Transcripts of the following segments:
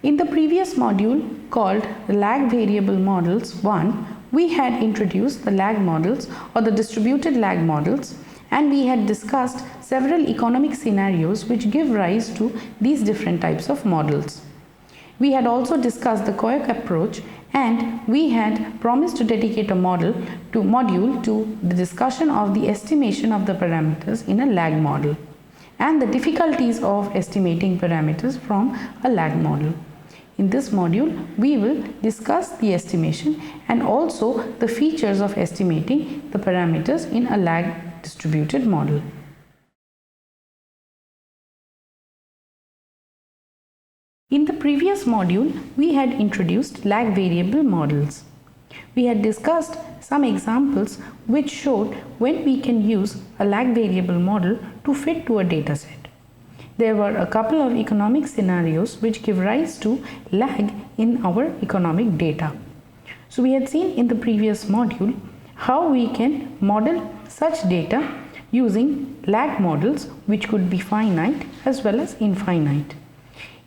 In the previous module called the lag variable models 1, we had introduced the lag models or the distributed lag models, and we had discussed several economic scenarios which give rise to these different types of models. We had also discussed the Koyak approach, and we had promised to dedicate a module to the discussion of the estimation of the parameters in a lag model and the difficulties of estimating parameters from a lag model. In this module, we will discuss the estimation and also the features of estimating the parameters in a lag distributed model. In the previous module, we had introduced lag variable models. We had discussed some examples which showed when we can use a lag variable model to fit to a dataset. There were a couple of economic scenarios which give rise to lag in our economic data. So we had seen in the previous module how we can model such data using lag models which could be finite as well as infinite.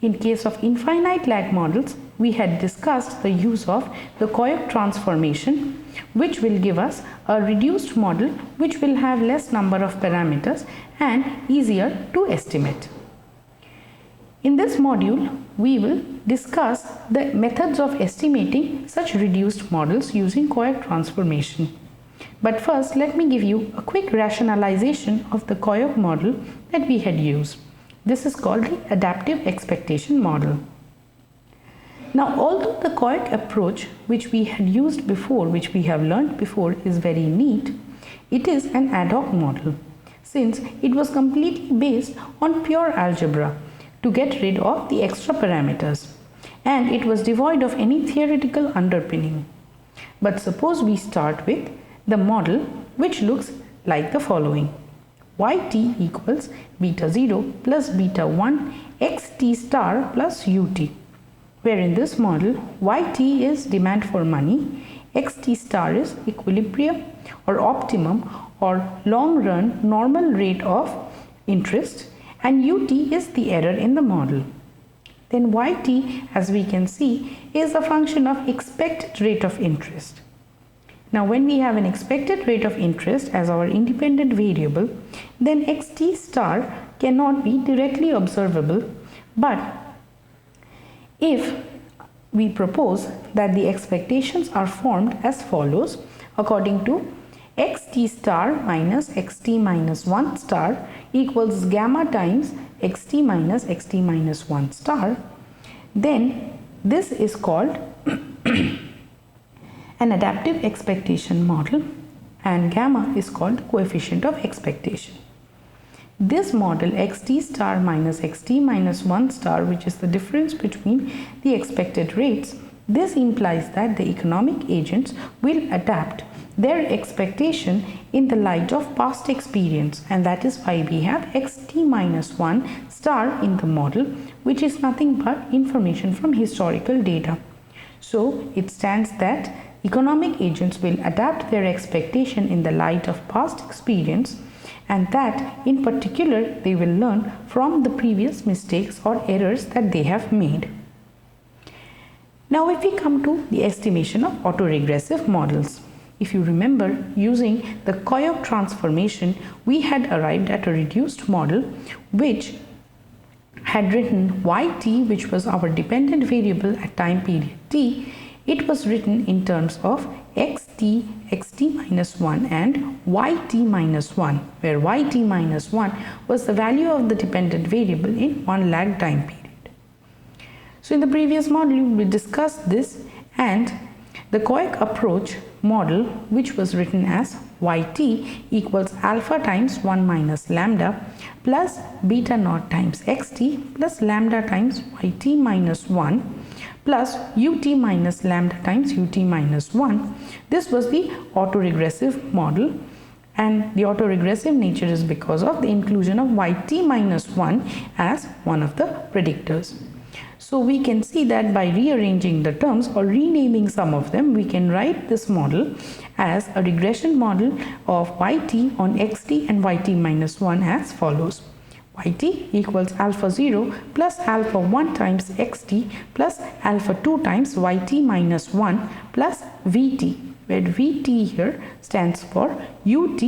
In case of infinite lag models, we had discussed the use of the Koyak transformation, which will give us a reduced model which will have less number of parameters and easier to estimate. In this module, we will discuss the methods of estimating such reduced models using Koyak transformation. But first, let me give you a quick rationalization of the Koyak model that we had used. This is called the adaptive expectation model. Now, although the Koyak approach which we had used before, which we have learned before, is very neat, it is an ad hoc model since it was completely based on pure algebra to get rid of the extra parameters, and it was devoid of any theoretical underpinning. But suppose we start with the model which looks like the following: yt equals beta 0 plus beta 1 xt star plus ut, where in this model yt is demand for money, xt star is equilibrium or optimum or long run normal rate of interest, and ut is the error in the model. Then yt, as we can see, is a function of expected rate of interest. Now, when we have an expected rate of interest as our independent variable, then xt star cannot be directly observable, but if we propose that the expectations are formed as follows according to xt star minus xt minus 1 star equals gamma times xt minus 1 star, then this is called an adaptive expectation model, and gamma is called the coefficient of expectation. This model xt star minus xt minus 1 star, which is the difference between the expected rates, this implies that the economic agents will adapt their expectation in the light of past experience, and that is why we have xt minus 1 star in the model, which is nothing but information from historical data. So it stands that economic agents will adapt their expectation in the light of past experience, and that in particular they will learn from the previous mistakes or errors that they have made. Now, if we come to the estimation of autoregressive models, if you remember, using the Koyak transformation, we had arrived at a reduced model which had written yt, which was our dependent variable at time period t. It was written in terms of xt, xt minus 1 and yt minus 1, where yt minus 1 was the value of the dependent variable in one lag time period. So in the previous module, we discussed this, and the Koyak approach model, which was written as yt equals alpha times 1 minus lambda plus beta naught times xt plus lambda times yt minus 1 plus ut minus lambda times ut minus 1. This was the autoregressive model, and the autoregressive nature is because of the inclusion of yt minus 1 as one of the predictors. So we can see that by rearranging the terms or renaming some of them, we can write this model as a regression model of yt on xt and yt minus 1 as follows: yt equals alpha 0 plus alpha 1 times xt plus alpha 2 times yt minus 1 plus vt, where vt here stands for ut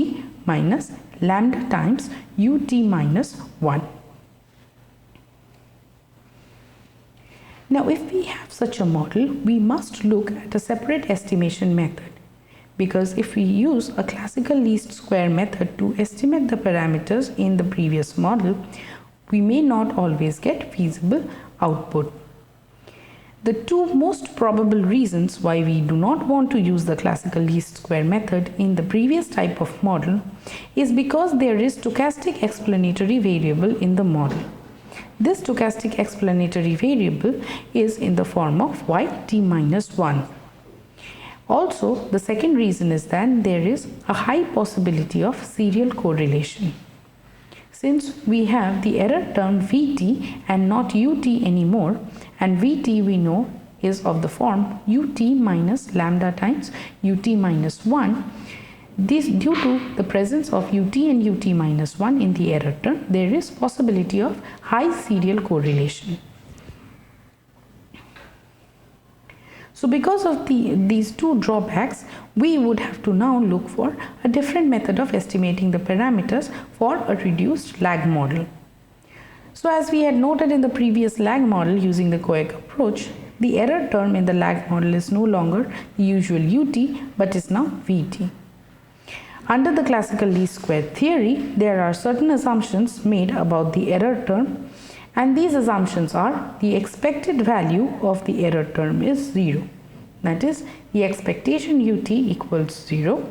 minus lambda times ut minus 1. Now, if we have such a model, we must look at a separate estimation method, because if we use a classical least square method to estimate the parameters in the previous model, we may not always get feasible output. The two most probable reasons why we do not want to use the classical least square method in the previous type of model is because there is stochastic explanatory variable in the model. This stochastic explanatory variable is in the form of yt minus 1. Also, the second reason is that there is a high possibility of serial correlation. Since we have the error term vt and not ut anymore, and vt we know is of the form ut minus lambda times ut minus 1, this due to the presence of ut and ut minus 1 in the error term, there is possibility of high serial correlation. So because of these two drawbacks, we would have to now look for a different method of estimating the parameters for a reduced lag model. So as we had noted in the previous lag model using the Koek approach, the error term in the lag model is no longer the usual ut but is now vt. Under the classical least square theory, there are certain assumptions made about the error term, and these assumptions are the expected value of the error term is 0. That is, the expectation ut equals 0,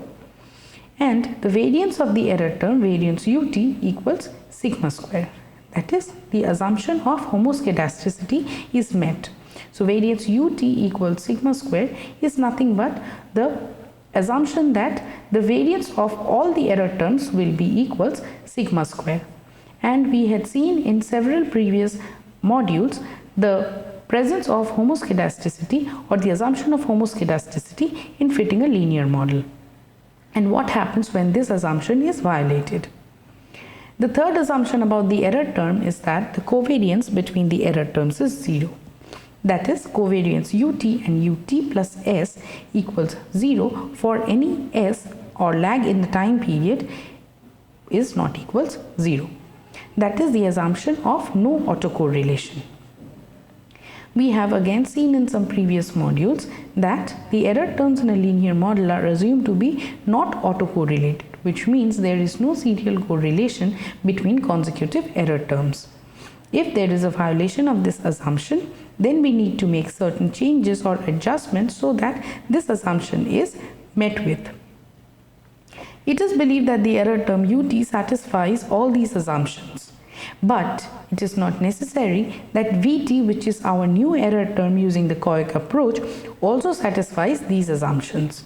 and the variance of the error term, variance ut, equals sigma square. That is, the assumption of homoscedasticity is met. So variance ut equals sigma square is nothing but the assumption that the variance of all the error terms will be equals sigma square. And we had seen in several previous modules the presence of homoscedasticity or the assumption of homoscedasticity in fitting a linear model, and what happens when this assumption is violated. The third assumption about the error term is that the covariance between the error terms is 0. That is, covariance ut and ut plus s equals 0 for any s or lag in the time period is not equals 0. That is the assumption of no autocorrelation. We have again seen in some previous modules that the error terms in a linear model are assumed to be not autocorrelated, which means there is no serial correlation between consecutive error terms. If there is a violation of this assumption, then we need to make certain changes or adjustments so that this assumption is met with. It is believed that the error term ut satisfies all these assumptions, but it is not necessary that vt, which is our new error term using the Koek approach, also satisfies these assumptions.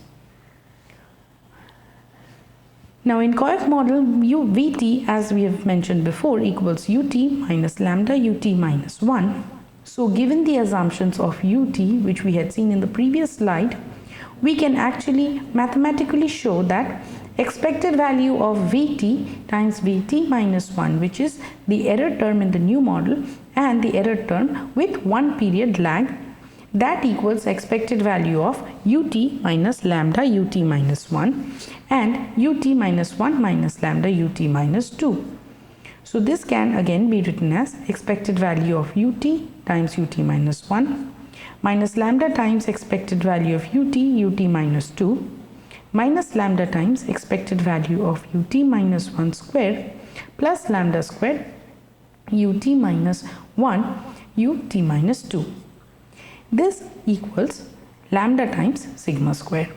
Now in Koek model, vt, as we have mentioned before, equals ut minus lambda ut minus 1. So given the assumptions of ut, which we had seen in the previous slide, we can actually mathematically show that expected value of vt times vt minus 1, which is the error term in the new model and the error term with 1 period lag, that equals expected value of ut minus lambda ut minus 1 and ut minus 1 minus lambda ut minus 2. So this can again be written as expected value of ut times ut minus 1 minus lambda times expected value of ut minus 2 minus lambda times expected value of ut minus 1 square plus lambda square ut minus 1 ut minus 2. This equals lambda times sigma square,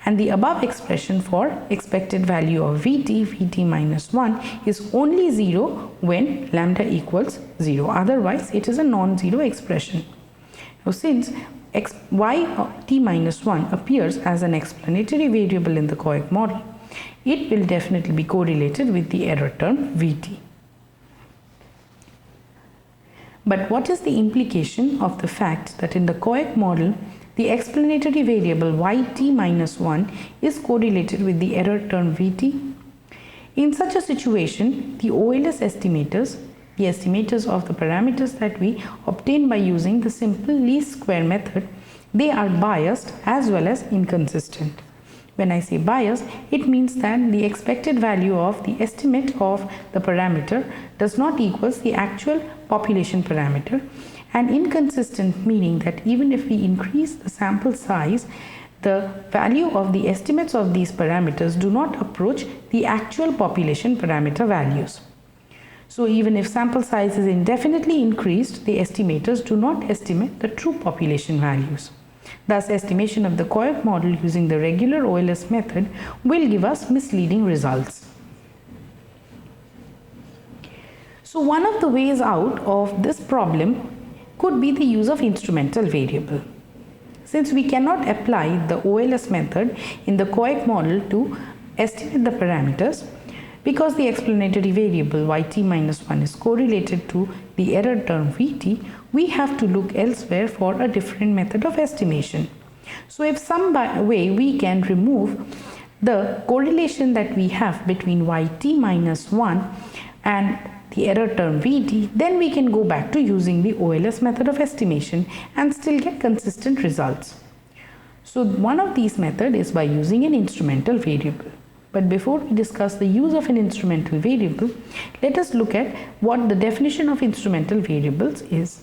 and the above expression for expected value of vt minus 1 is only 0 when lambda equals 0, otherwise it is a non-zero expression. Now since yt minus 1 appears as an explanatory variable in the Koek model, it will definitely be correlated with the error term vt. But what is the implication of the fact that in the Koek model, the explanatory variable yt minus 1 is correlated with the error term vt? In such a situation, the OLS estimators The estimators of the parameters that we obtain by using the simple least square method, they are biased as well as inconsistent. When I say biased, it means that the expected value of the estimate of the parameter does not equals the actual population parameter, and inconsistent meaning that even if we increase the sample size, the value of the estimates of these parameters do not approach the actual population parameter values. So even if sample size is indefinitely increased, the estimators do not estimate the true population values. Thus, estimation of the Koek model using the regular OLS method will give us misleading results. So one of the ways out of this problem could be the use of instrumental variable. Since we cannot apply the OLS method in the Koek model to estimate the parameters, because the explanatory variable yt minus 1 is correlated to the error term vt, we have to look elsewhere for a different method of estimation. So if some way we can remove the correlation that we have between yt minus 1 and the error term vt, then we can go back to using the OLS method of estimation and still get consistent results. So one of these methods is by using an instrumental variable. But before we discuss the use of an instrumental variable, let us look at what the definition of instrumental variables is.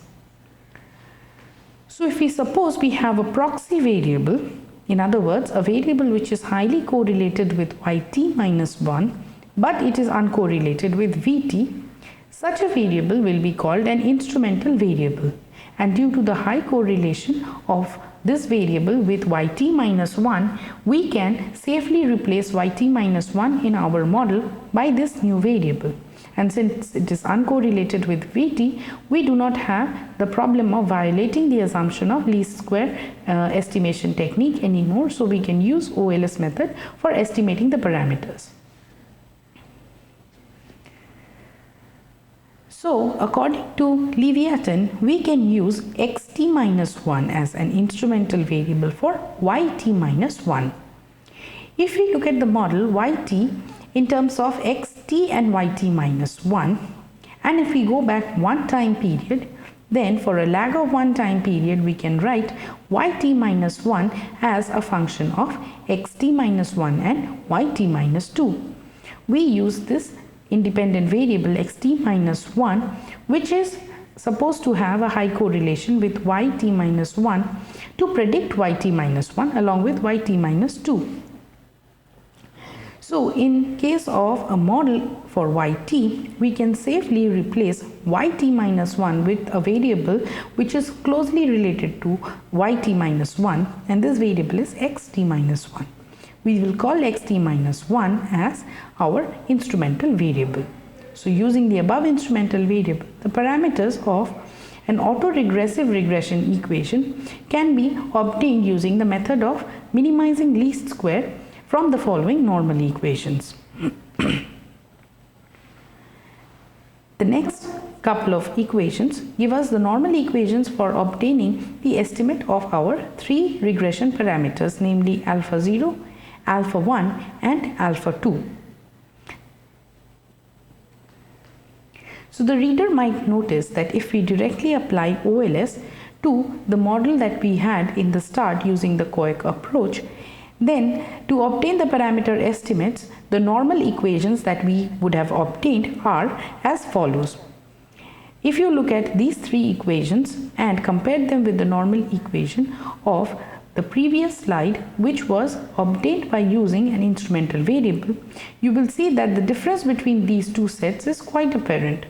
So if we suppose we have a proxy variable, in other words, a variable which is highly correlated with yt minus 1, but it is uncorrelated with vt, such a variable will be called an instrumental variable. And due to the high correlation of this variable with yt minus 1, we can safely replace yt minus 1 in our model by this new variable. And since it is uncorrelated with vt, we do not have the problem of violating the assumption of least square estimation technique anymore. So we can use OLS method for estimating the parameters. So according to Leviathan, we can use xt minus 1 as an instrumental variable for yt minus 1. If we look at the model yt in terms of xt and yt minus 1, and if we go back one time period, then for a lag of one time period we can write yt minus 1 as a function of xt minus 1 and yt minus 2. We use this independent variable xt minus 1, which is supposed to have a high correlation with yt minus 1 to predict yt minus 1 along with yt minus 2. So in case of a model for yt, we can safely replace yt minus 1 with a variable which is closely related to yt minus 1, and this variable is xt minus 1. We will call xt minus 1 as our instrumental variable. So using the above instrumental variable, the parameters of an autoregressive regression equation can be obtained using the method of minimizing least square from the following normal equations. The next couple of equations give us the normal equations for obtaining the estimate of our three regression parameters, namely alpha 0, alpha 1 and alpha 2. So the reader might notice that if we directly apply OLS to the model that we had in the start using the Koek approach, then to obtain the parameter estimates, the normal equations that we would have obtained are as follows. If you look at these three equations and compare them with the normal equation of the previous slide, which was obtained by using an instrumental variable, you will see that the difference between these two sets is quite apparent.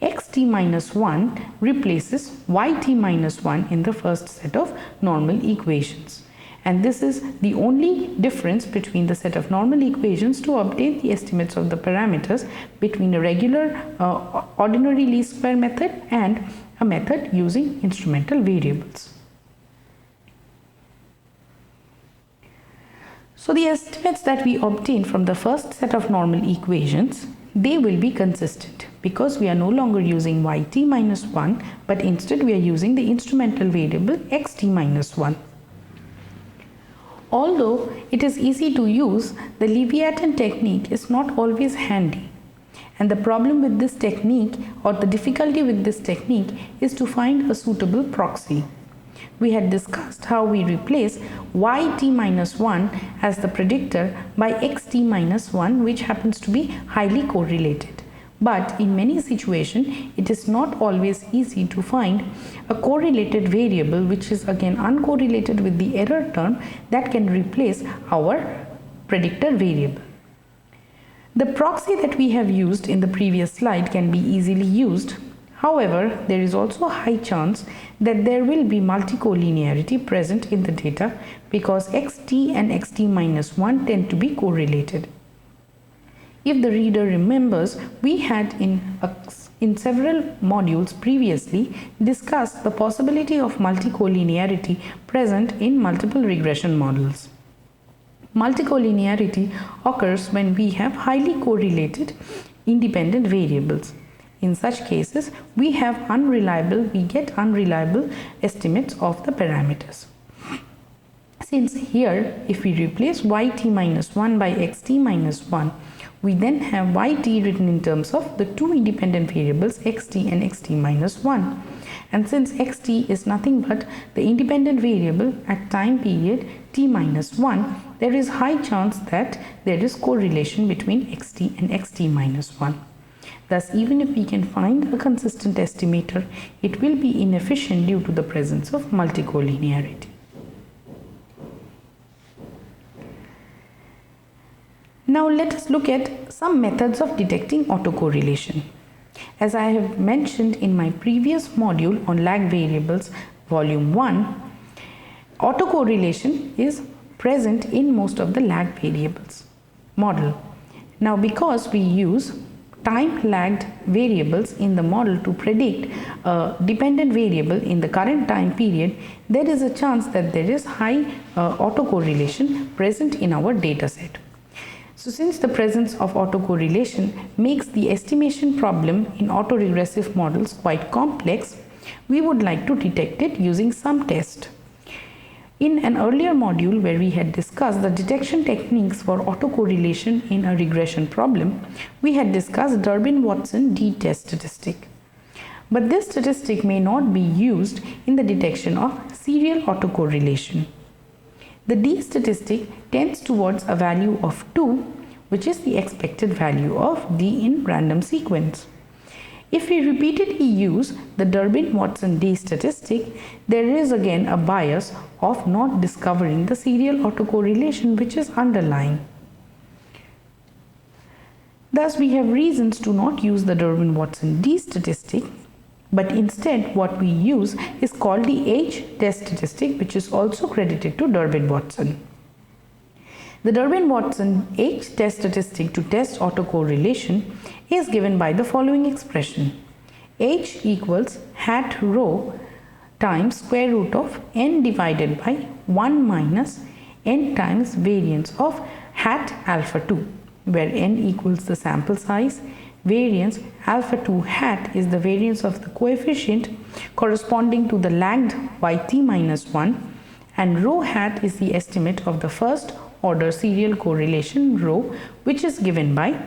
Xt minus 1 replaces yt minus 1 in the first set of normal equations. And this is the only difference between the set of normal equations to obtain the estimates of the parameters between a regular ordinary least square method and a method using instrumental variables. So the estimates that we obtain from the first set of normal equations, they will be consistent because we are no longer using yt minus 1, but instead we are using the instrumental variable xt minus 1. Although it is easy to use, the Leviathan technique is not always handy, And the problem with this technique, or the difficulty with this technique, is to find a suitable proxy. We had discussed how we replace yt minus 1 as the predictor by xt minus 1, which happens to be highly correlated. But in many situations, it is not always easy to find a correlated variable which is again uncorrelated with the error term that can replace our predictor variable. The proxy that we have used in the previous slide can be easily used. However, there is also a high chance that there will be multicollinearity present in the data because xt and xt minus 1 tend to be correlated. If the reader remembers, we had in several modules previously discussed the possibility of multicollinearity present in multiple regression models. Multicollinearity occurs when we have highly correlated independent variables. In such cases, we get unreliable estimates of the parameters. Since here, if we replace yt minus 1 by xt minus 1, we then have yt written in terms of the two independent variables xt and xt minus 1. And since xt is nothing but the independent variable at time period t minus 1, there is high chance that there is correlation between xt and xt minus 1. Thus, even if we can find a consistent estimator, it will be inefficient due to the presence of multicollinearity. Now let us look at some methods of detecting autocorrelation. As I have mentioned in my previous module on lag variables, volume 1, autocorrelation is present in most of the lag variables model. Now, because we use time-lagged variables in the model to predict a dependent variable in the current time period, there is a chance that there is high autocorrelation present in our data set. So since the presence of autocorrelation makes the estimation problem in autoregressive models quite complex, we would like to detect it using some test. In an earlier module where we had discussed the detection techniques for autocorrelation in a regression problem, we had discussed Durbin-Watson d-test statistic. But this statistic may not be used in the detection of serial autocorrelation. The D statistic tends towards a value of 2, which is the expected value of D in random sequence. If we repeatedly use the Durbin-Watson D statistic, there is again a bias of not discovering the serial autocorrelation which is underlying. Thus, we have reasons to not use the Durbin-Watson D statistic, but instead what we use is called the H-test statistic, which is also credited to Durbin-Watson. The Durbin-Watson H-test statistic to test autocorrelation is given by the following expression: H equals hat rho times square root of n divided by 1 minus n times variance of hat alpha 2, where n equals the sample size, variance alpha 2 hat is the variance of the coefficient corresponding to the lagged yt minus 1, and rho hat is the estimate of the first order serial correlation rho, which is given by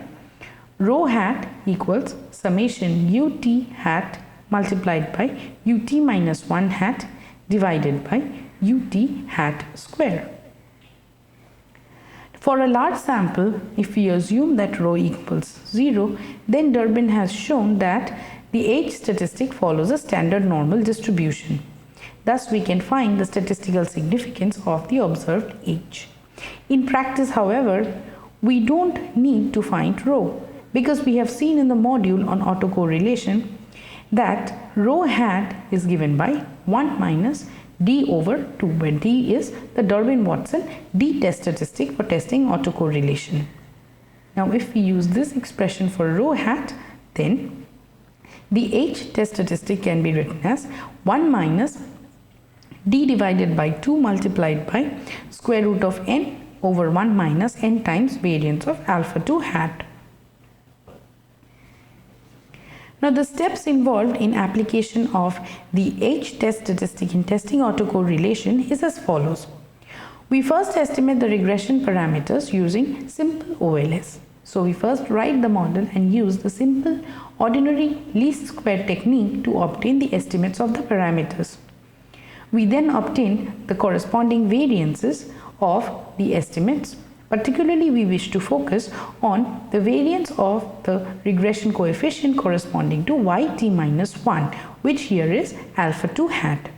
rho hat equals summation ut hat multiplied by ut minus 1 hat divided by ut hat square. For a large sample, if we assume that rho equals 0, then Durbin has shown that the H statistic follows a standard normal distribution. Thus, we can find the statistical significance of the observed H. In practice, however, we don't need to find rho, because we have seen in the module on autocorrelation that rho hat is given by 1 minus D over 2, where D is the Durbin-Watson d-test statistic for testing autocorrelation. Now, if we use this expression for rho hat, then the H-test statistic can be written as 1 minus D divided by 2 multiplied by square root of n over 1 minus n times variance of alpha 2 hat. Now, the steps involved in application of the H-test statistic in testing autocorrelation is as follows. We first estimate the regression parameters using simple OLS. So we first write the model and use the simple ordinary least square technique to obtain the estimates of the parameters. We then obtain the corresponding variances of the estimates. Particularly, we wish to focus on the variance of the regression coefficient corresponding to yt minus 1, which here is alpha 2 hat.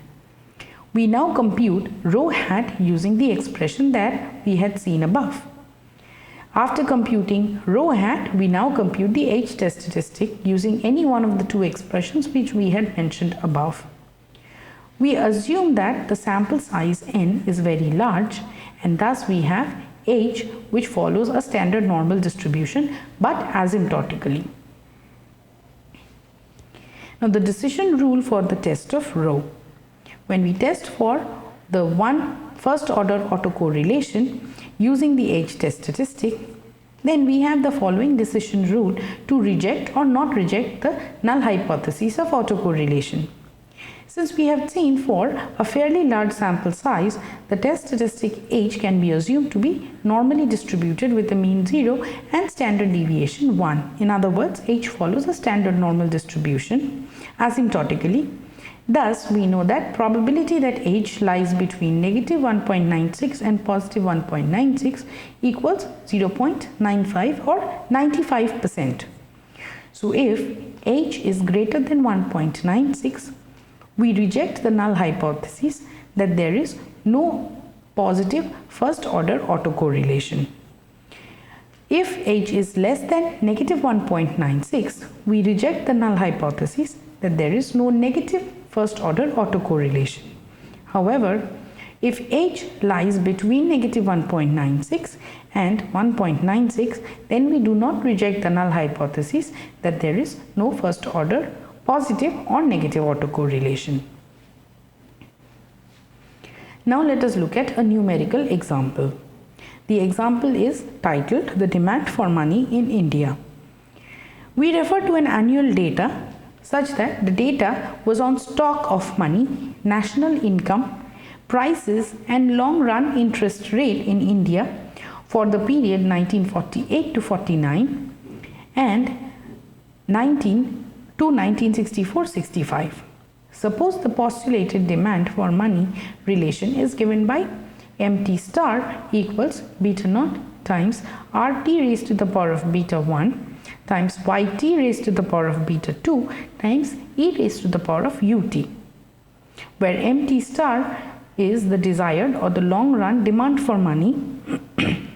We now compute rho hat using the expression that we had seen above. After computing rho hat, we now compute the H test statistic using any one of the two expressions which we had mentioned above. We assume that the sample size n is very large, and thus we have H which follows a standard normal distribution but asymptotically. Now the decision rule for the test of rho. When we test for the first order autocorrelation using the H test statistic, then we have the following decision rule to reject or not reject the null hypothesis of autocorrelation. Since we have seen for a fairly large sample size, the test statistic H can be assumed to be normally distributed with a mean 0 and standard deviation 1. In other words, H follows a standard normal distribution asymptotically. Thus, we know that probability that H lies between negative 1.96 and positive 1.96 equals 0.95 or 95%. So, if H is greater than 1.96, we reject the null hypothesis that there is no positive first order autocorrelation. If H is less than negative 1.96, we reject the null hypothesis that there is no negative first order autocorrelation. However, if H lies between negative 1.96 and 1.96, then we do not reject the null hypothesis that there is no first order positive or negative autocorrelation. Now let us look at a numerical example. The example is titled The Demand for Money in India. We refer to an annual data such that the data was on stock of money, national income, prices and long-run interest rate in India for the period 1948 to 49 and 1964-65. Suppose the postulated demand for money relation is given by MT star equals beta naught times RT raised to the power of beta 1 times YT raised to the power of beta 2 times E raised to the power of UT, where MT star is the desired or the long run demand for money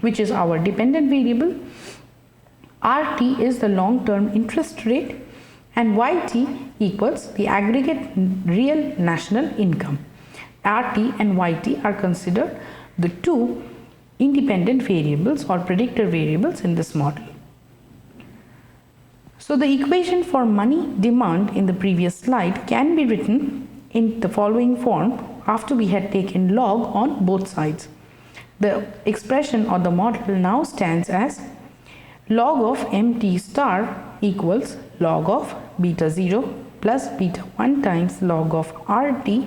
which is our dependent variable, RT is the long term interest rate, and YT equals the aggregate real national income. RT and YT are considered the two independent variables or predictor variables in this model. So the equation for money demand in the previous slide can be written in the following form after we had taken log on both sides. The expression or the model now stands as log of MT star equals log of beta 0 plus beta 1 times log of RT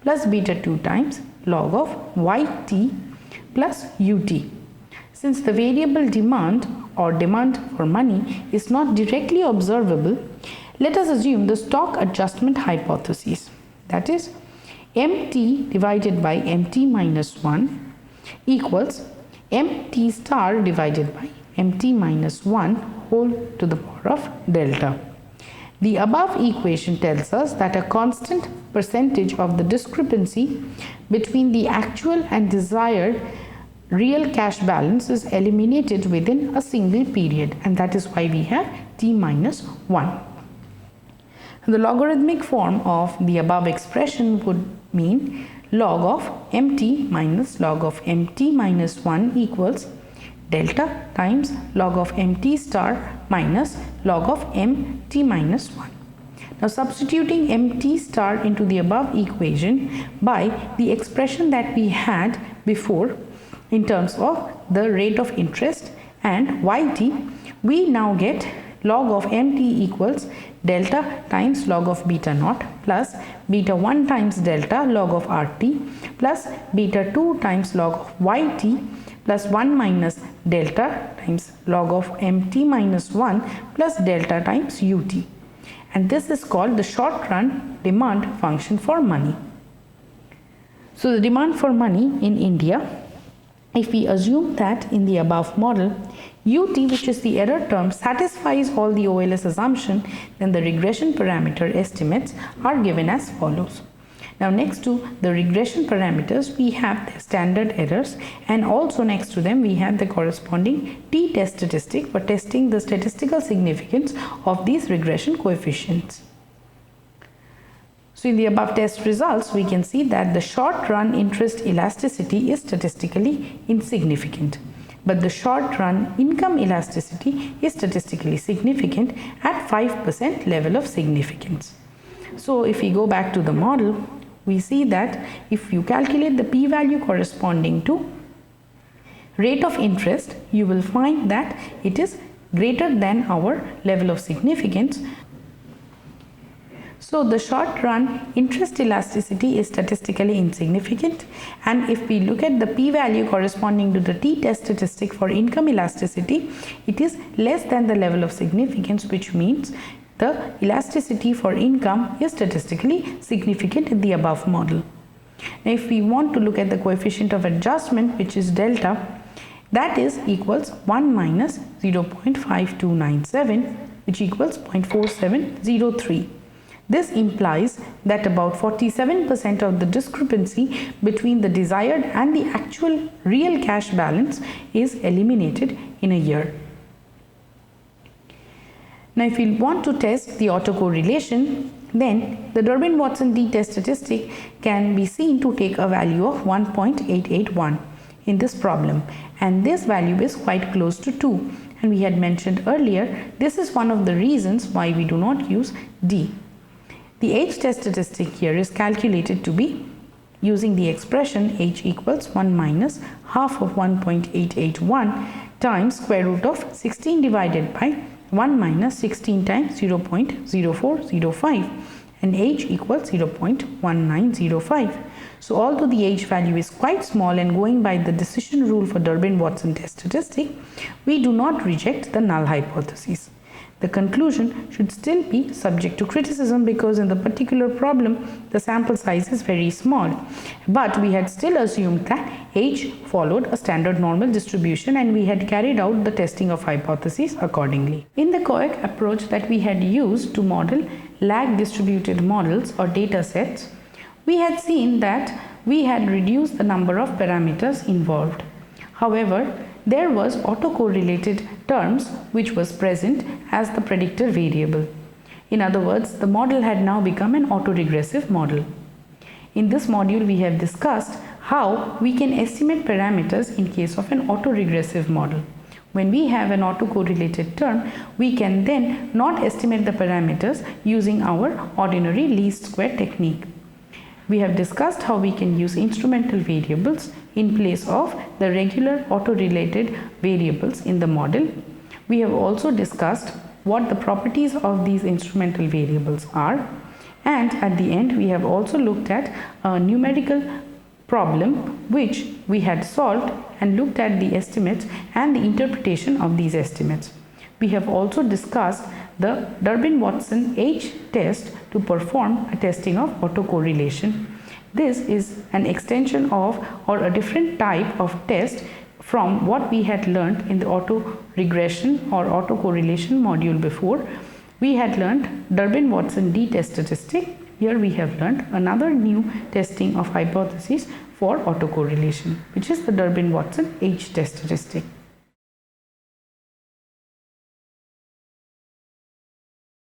plus beta 2 times log of YT plus UT. Since the variable demand or demand for money is not directly observable, let us assume the stock adjustment hypothesis, that is MT divided by MT minus 1 equals MT star divided by MT minus 1 whole to the power of delta. The above equation tells us that a constant percentage of the discrepancy between the actual and desired real cash balance is eliminated within a single period, and that is why we have T minus 1. The logarithmic form of the above expression would mean log of MT minus log of MT minus 1 equals delta times log of MT star minus log of MT minus 1. Now substituting MT star into the above equation by the expression that we had before in terms of the rate of interest and YT, we now get log of MT equals delta times log of beta naught plus beta 1 times delta log of RT plus beta 2 times log of YT plus 1 minus delta times log of mt minus 1 plus delta times ut. And this is called the short run demand function for money. So the demand for money in India, if we assume that in the above model, ut, which is the error term, satisfies all the OLS assumption, then the regression parameter estimates are given as follows. Now next to the regression parameters, we have the standard errors, and also next to them we have the corresponding t-test statistic for testing the statistical significance of these regression coefficients. So in the above test results, we can see that the short run interest elasticity is statistically insignificant, but the short run income elasticity is statistically significant at 5% level of significance. So if we go back to the model, we see that if you calculate the p-value corresponding to rate of interest, you will find that it is greater than our level of significance. So the short run interest elasticity is statistically insignificant, and if we look at the p-value corresponding to the t-test statistic for income elasticity, it is less than the level of significance, which means the elasticity for income is statistically significant in the above model. Now if we want to look at the coefficient of adjustment, which is delta, that is equals 1 minus 0.5297, which equals 0.4703. This implies that about 47% of the discrepancy between the desired and the actual real cash balance is eliminated in a year. Now if we want to test the autocorrelation, then the Durbin-Watson t-test statistic can be seen to take a value of 1.881 in this problem, and this value is quite close to 2, and we had mentioned earlier this is one of the reasons why we do not use D. The H-test statistic here is calculated to be using the expression H equals 1 minus half of 1.881 times square root of 16 divided by 1 minus 16 times 0.0405, and H equals 0.1905. So although the H value is quite small, and going by the decision rule for Durbin-Watson test statistic, we do not reject the null hypothesis. The conclusion should still be subject to criticism because in the particular problem the sample size is very small, but we had still assumed that H followed a standard normal distribution, and we had carried out the testing of hypotheses accordingly. In the COEC approach that we had used to model lag distributed models or data sets, we had seen that we had reduced the number of parameters involved. However, there was autocorrelated terms which was present as the predictor variable. In other words, the model had now become an autoregressive model. In this module, we have discussed how we can estimate parameters in case of an autoregressive model. When we have an autocorrelated term, we can then not estimate the parameters using our ordinary least square technique. We have discussed how we can use instrumental variables in place of the regular autocorrelated variables in the model. We have also discussed what the properties of these instrumental variables are, and at the end we have also looked at a numerical problem which we had solved and looked at the estimates and the interpretation of these estimates. We have also discussed the Durbin-Watson H test to perform a testing of autocorrelation. This is an extension of or a different type of test from what we had learned in the autoregression or autocorrelation module before. We had learned Durbin-Watson t-test statistic. Here we have learned another new testing of hypotheses for autocorrelation, which is the Durbin-Watson H test statistic.